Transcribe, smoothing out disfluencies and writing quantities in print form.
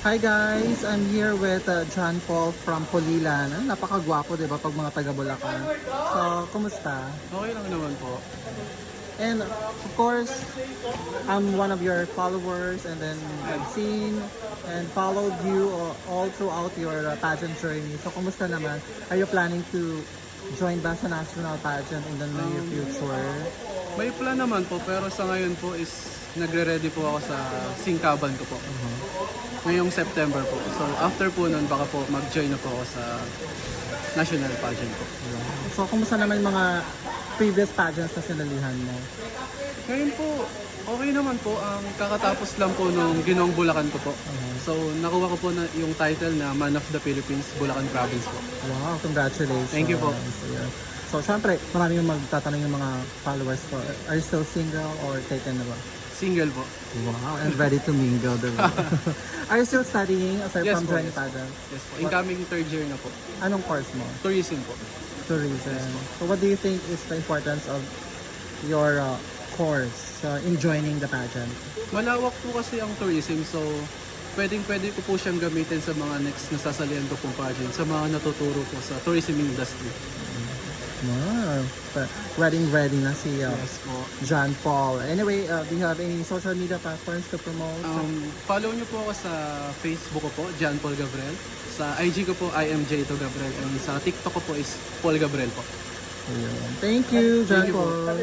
Hi guys, I'm here with John Paul from Pulilan. Napakagwapo, di ba, pag mga taga Bulacan. So, kumusta? Okay lang naman po. And of course, I'm one of your followers and then I've seen and followed you all throughout your pageant journey. So, kumusta naman? Are you planning to join ba sa national pageant in the near future? May plan naman po pero sa ngayon po is nagre-ready po ako sa singkaban ko po. Ngayong September po. So after po nun baka po mag-join na po ako sa national pageant po. So, kumusta naman yung mga previous pageants na sinalihan mo? Ngayon po, okay naman po. Ang kakatapos lang po nung Ginoong Bulacan ko po. So nakuha ko po na yung title na Man of the Philippines, Bulacan Province po. Wow, congratulations. Thank you po. Yeah. So, syempre, maraming yung magtatanong yung mga followers ko. Are you still single or taken na ba? Single po. Wow, and ready to mingle, diba? Are you still studying aside Yes from po, joining yes. pageant? Yes po. Incoming third year na po. Anong course mo? Tourism po. Tourism. So, what do you think is the importance of your course in joining the pageant? Malawak po kasi ang tourism so pwede ko po siyang gamitin sa mga next na sasalihan ko pong pageant, sa mga natuturo po sa tourism industry. Wow, ready na si Yes po. John Paul. Anyway, do you have any social media platforms to promote? Follow niyo po ako sa Facebook ko po, John Paul Gabriel. Sa IG ko po, I am J2 Gabriel. And sa TikTok ko po is Paul Gabriel po. Ayun. Thank you, John Thank you po. Paul.